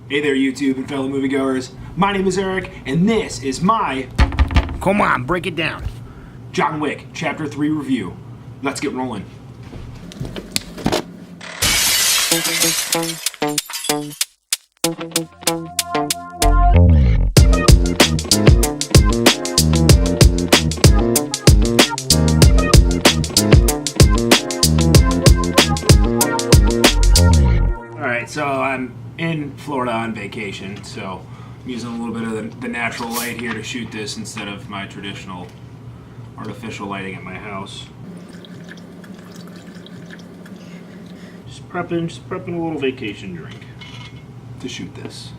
Hey there, YouTube and fellow moviegoers. My name is Eric, and this is my... Come on, break it down. John Wick Chapter 3 review. Let's get rolling. Alright, so I'm in Florida on vacation, so I'm using a little bit of the natural light here to shoot this instead of my traditional artificial lighting at my house. Just prepping a little vacation drink to shoot this.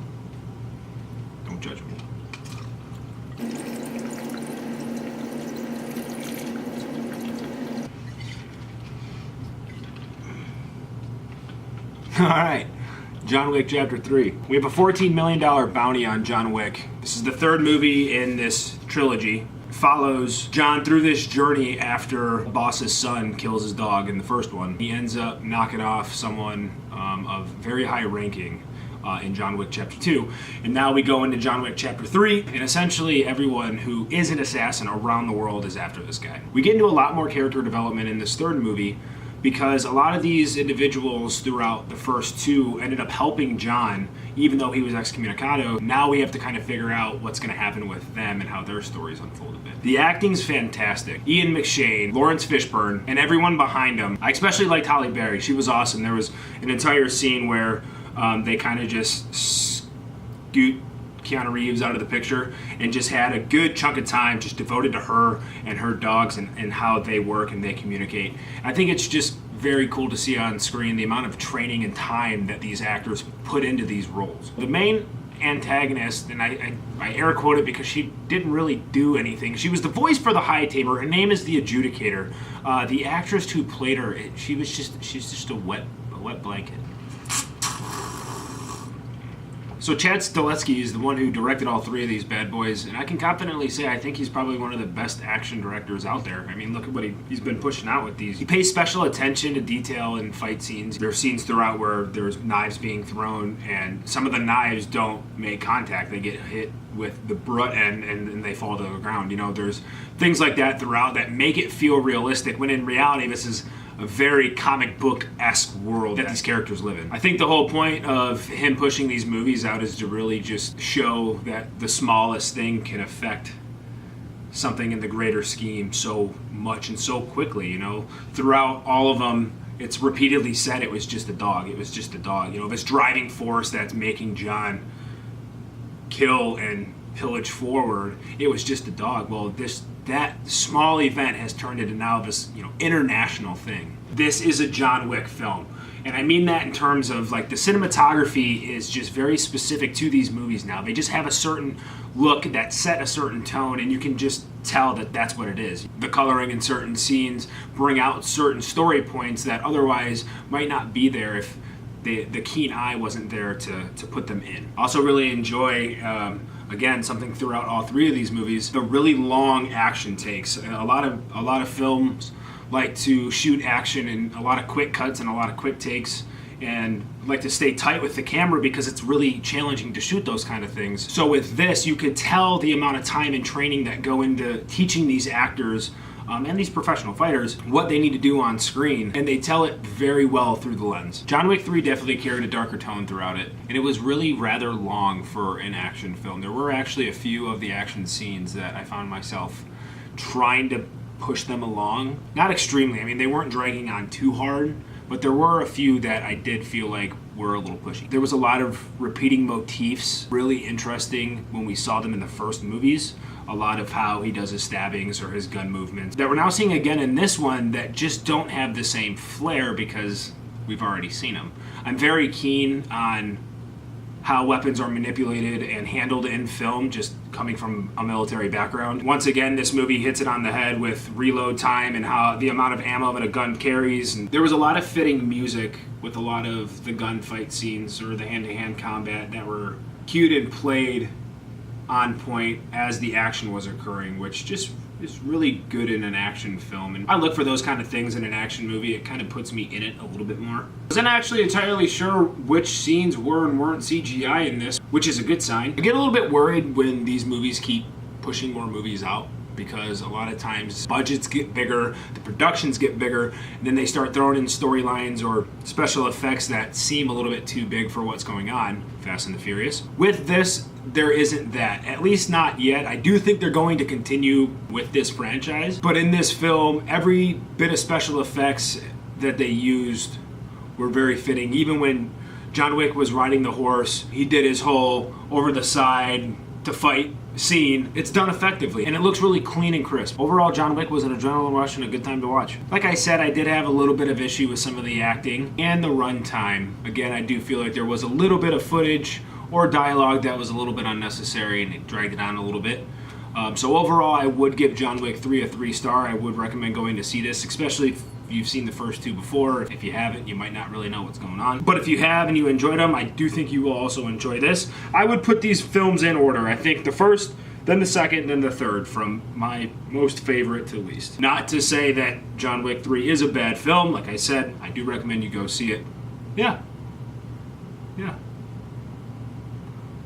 Don't judge me. Alright, John Wick Chapter 3. We have a $14 million bounty on John Wick. This is the third movie in this trilogy. It follows John through this journey after a boss's son kills his dog in the first one. He ends up knocking off someone of very high ranking in John Wick Chapter 2. And now we go into John Wick Chapter 3, and essentially everyone who is an assassin around the world is after this guy. We get into a lot more character development in this third movie, because a lot of these individuals throughout the first two ended up helping John, even though he was excommunicado. Now we have to kind of figure out what's going to happen with them and how their stories unfold a bit. The acting's fantastic. Ian McShane, Lawrence Fishburne, and everyone behind him. I especially liked Halle Berry. She was awesome. There was an entire scene where they kind of just scoot Keanu Reeves out of the picture and just had a good chunk of time just devoted to her and her dogs and how they work and they communicate. I think it's just very cool to see on screen the amount of training and time that these actors put into these roles. The main antagonist, and I air quote it because she didn't really do anything. She was the voice for the High Tamer. Her name is the Adjudicator. The actress who played her, she's just a wet blanket. So Chad Stahelski is the one who directed all three of these bad boys, and I can confidently say I think he's probably one of the best action directors out there. I mean, look at what he's been pushing out with these. He pays special attention to detail in fight scenes. There are scenes throughout where there's knives being thrown, and some of the knives don't make contact. They get hit with the butt end and they fall to the ground. You know, there's things like that throughout that make it feel realistic, when in reality this is a very comic book-esque world that these characters live in. I think the whole point of him pushing these movies out is to really just show that the smallest thing can affect something in the greater scheme so much and so quickly, you know. Throughout all of them, it's repeatedly said it was just a dog. It was just a dog. You know, this driving force that's making John kill and pillage forward, it was just a dog. Well, that small event has turned into now this, you know, international thing. This is a John Wick film, and I mean that in terms of like the cinematography is just very specific to these movies now. They just have a certain look that set a certain tone, and you can just tell that that's what it is. The coloring in certain scenes bring out certain story points that otherwise might not be there if the keen eye wasn't there to put them in. Also really enjoy again, something throughout all three of these movies, the really long action takes. A lot of films like to shoot action in a lot of quick cuts and a lot of quick takes, and like to stay tight with the camera because it's really challenging to shoot those kind of things. So with this, you could tell the amount of time and training that go into teaching these actors and these professional fighters what they need to do on screen, and they tell it very well through the lens. John Wick 3 definitely carried a darker tone throughout it, and it was really rather long for an action film. There were actually a few of the action scenes that I found myself trying to push them along. Not extremely, I mean, they weren't dragging on too hard, but there were a few that I did feel like were a little pushy. There was a lot of repeating motifs, really interesting when we saw them in the first movies. A lot of how he does his stabbings or his gun movements that we're now seeing again in this one that just don't have the same flair because we've already seen them. I'm very keen on how weapons are manipulated and handled in film, just coming from a military background. Once again, this movie hits it on the head with reload time and how the amount of ammo that a gun carries. And there was a lot of fitting music with a lot of the gunfight scenes or the hand-to-hand combat that were cued and played on point as the action was occurring, which just is really good in an action film, and I look for those kind of things in an action movie. It kind of puts me in it a little bit more. I wasn't actually entirely sure which scenes were and weren't CGI in this, which is a good sign. I get a little bit worried when these movies keep pushing more movies out, because a lot of times budgets get bigger, the productions get bigger, and then they start throwing in storylines or special effects that seem a little bit too big for what's going on. Fast and the Furious. With this, there isn't that, at least not yet. I do think they're going to continue with this franchise, but in this film, every bit of special effects that they used were very fitting. Even when John Wick was riding the horse, he did his whole over the side to fight scene. It's done effectively, and it looks really clean and crisp. Overall, John Wick was an adrenaline rush and a good time to watch. Like I said, I did have a little bit of issue with some of the acting and the runtime. Again, I do feel like there was a little bit of footage or dialogue that was a little bit unnecessary, and it dragged it on a little bit. So overall, I would give John Wick 3 a 3-star. I would recommend going to see this, especially if you've seen the first two before. If you haven't, you might not really know what's going on. But if you have and you enjoyed them, I do think you will also enjoy this. I would put these films in order. I think the first, then the second, then the third, from my most favorite to least. Not to say that John Wick 3 is a bad film. Like I said, I do recommend you go see it. Yeah.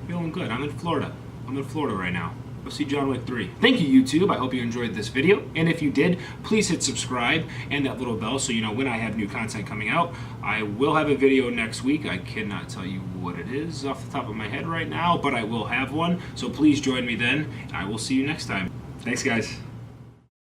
Feeling good. I'm in Florida right now. Go see John Wick 3. Thank you, YouTube. I hope you enjoyed this video. And if you did, please hit subscribe and that little bell so you know when I have new content coming out. I will have a video next week. I cannot tell you what it is off the top of my head right now, but I will have one. So please join me then, and I will see you next time. Thanks, guys.